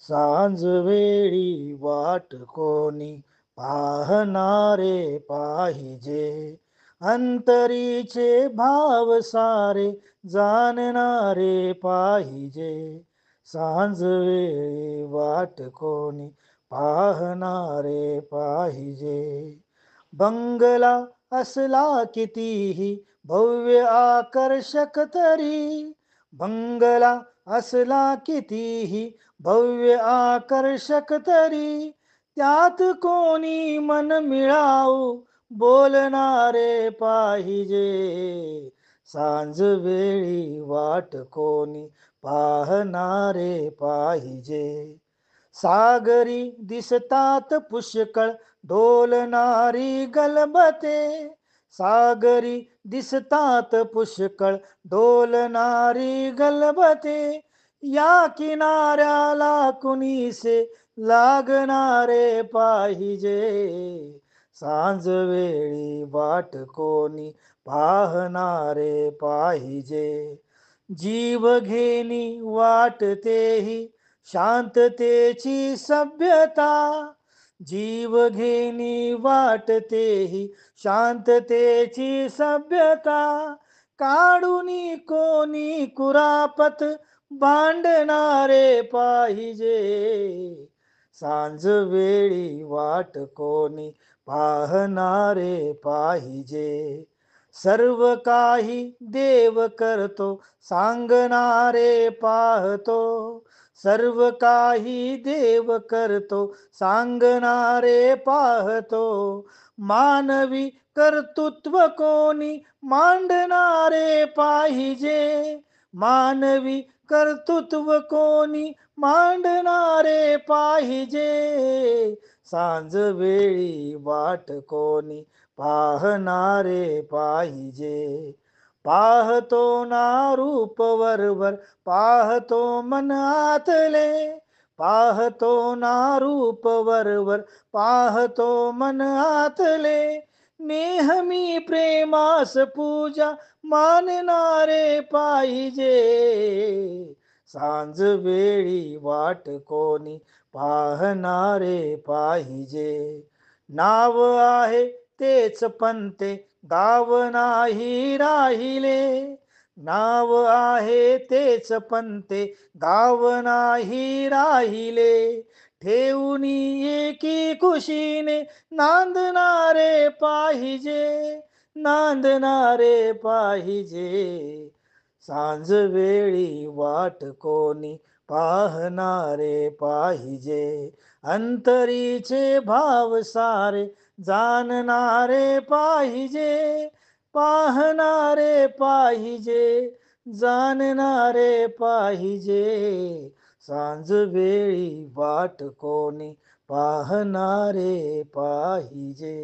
सांज वेळी वाट कोणी पाहणारे पाहिजे. अंतरीचे भाव सारे जाणणारे पाहिजे. सांज वेळी वाट कोणी पाहणारे पाहिजे. बंगला असला कितीही भव्य आकर्षक तरी, बंगला असला कितीही भव्य आकर्षक तरी, त्यात कोणी मन मिळावू बोलणारे पाहिजे. सांज वेळी वाट कोणी पाहणारे पाहिजे. सागरी दिसतात पुष्कळ डोलणारी गलबते, सागरी दिसतात पुष्कळ डोलणारी गलबते. या किनाऱ्याला कुणीसे लागणारे पाहिजे. सांज वेळी वाट कोणी पाहणारे पाहिजे. जीव घेणी वाट तेही शांततेची सभ्यता, जीव घेणी वाट तेही शांततेची सभ्यता. काढूनी कोणी कुरापत भांडणारे पाहिजे. सांज वेळी वाट कोणी पाहणारे पाहिजे. सर्व काही देव करतो सांगणारे पाहतो, सर्व काही देव करतो सांगणारे पाहतो. मानवी कर्तृत्व कोणी मांडणारे पाहिजे, मानवी कर्तृत्व कोणी मांडणारे पाहिजे. सांज वेळी वाट कोणी पाहणारे पाहिजे. पाहतो ना रूप वरवर पाहतो मन आतले, पाहतो ना रूप वरवर पाहतो मन आतले. नेहमी प्रेमास पूजा मानणारे पाहिजे. सांज वेळी वाट कोणी पाहणारे पाहिजे. नाव आहे तेच पंते गाव नाही राहिले, नाव आहे तेच पंते गाव नाही राहिले. ठेवूनी एकी कुशीने नांदणारे पाहिजे, नांदणारे पाहिजे. सांज वेळी वाट कोणी पाहणारे पाहिजे. अंतरीचे भाव सारे जाणणारे पाहिजे, पाहणारे पाहिजे, जाणणारे पाहिजे. सांज वेळी वाट कोणी पाहणारे पाहिजे.